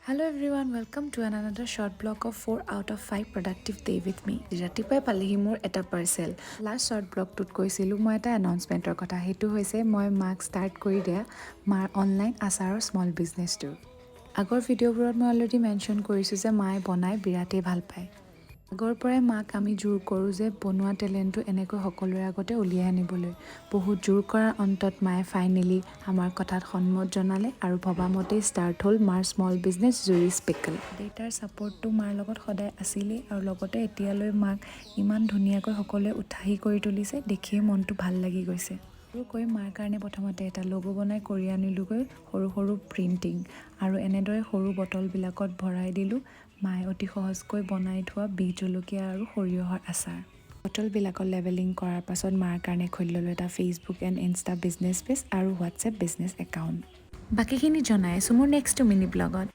Hello everyone, welcome to another short blog of 4 out of 5 productive day with me. ৰাতিপুৱাই পালেহি মোৰ এটা parcel. Last short blogটোত কৈছিলোঁ মই এটা এনাউন্সমেণ্টৰ কথা। সেইটো হৈছে মই মাক ষ্টাৰ্ট কৰি দিয়া মাৰ অনলাইন আচাৰৰ স্মল বিজনেছটো। আগৰ ভিডিঅ'বোৰত মই অলৰেডি মেনশ্যন কৰিছোঁ যে মায়ে বনাই বিৰাটেই ভাল পায়। আগৰ পৰাই মাক আমি জোৰ কৰোঁ যে বনোৱা টেলেণ্টটো এনেকৈ সকলোৰে আগতে উলিয়াই আনিবলৈ। বহুত জোৰ কৰাৰ অন্তত মায়ে ফাইনেলি আমাৰ কথাত সন্মত জনালে আৰু ভবামতেই ষ্টাৰ্ট হ'ল মাৰ স্মল বিজনেছ জুৰিছ পিকল। দেউতাৰ ছাপৰ্টটো মাৰ লগত সদায় আছিলেই আৰু লগতে এতিয়ালৈ মাক ইমান ধুনীয়াকৈ সকলোৱে উৎসাহী কৰি তুলিছে দেখিয়ে মনটো ভাল লাগি গৈছে। সৰুকৈ মাৰ কাৰণে প্ৰথমতে এটা লোগো বনাই কৰি আনিলোগৈ সৰু সৰু প্ৰিণ্টিং আৰু এনেদৰে সৰু বটলবিলাকত ভৰাই দিলোঁ মায়ে অতি সহজকৈ বনাই থোৱা বিহ জলকীয়া আৰু সৰিয়হৰ আচাৰ। বটলবিলাকত লেবেলিং কৰাৰ পাছত মাৰ কাৰণে খুলি ল'লোঁ এটা Facebook and Insta business page আৰু হোৱাটছএপ বিজনেছ একাউণ্ট। বাকীখিনি জনাই আছোঁ মোৰ নেক্সট মিনি ব্লগত।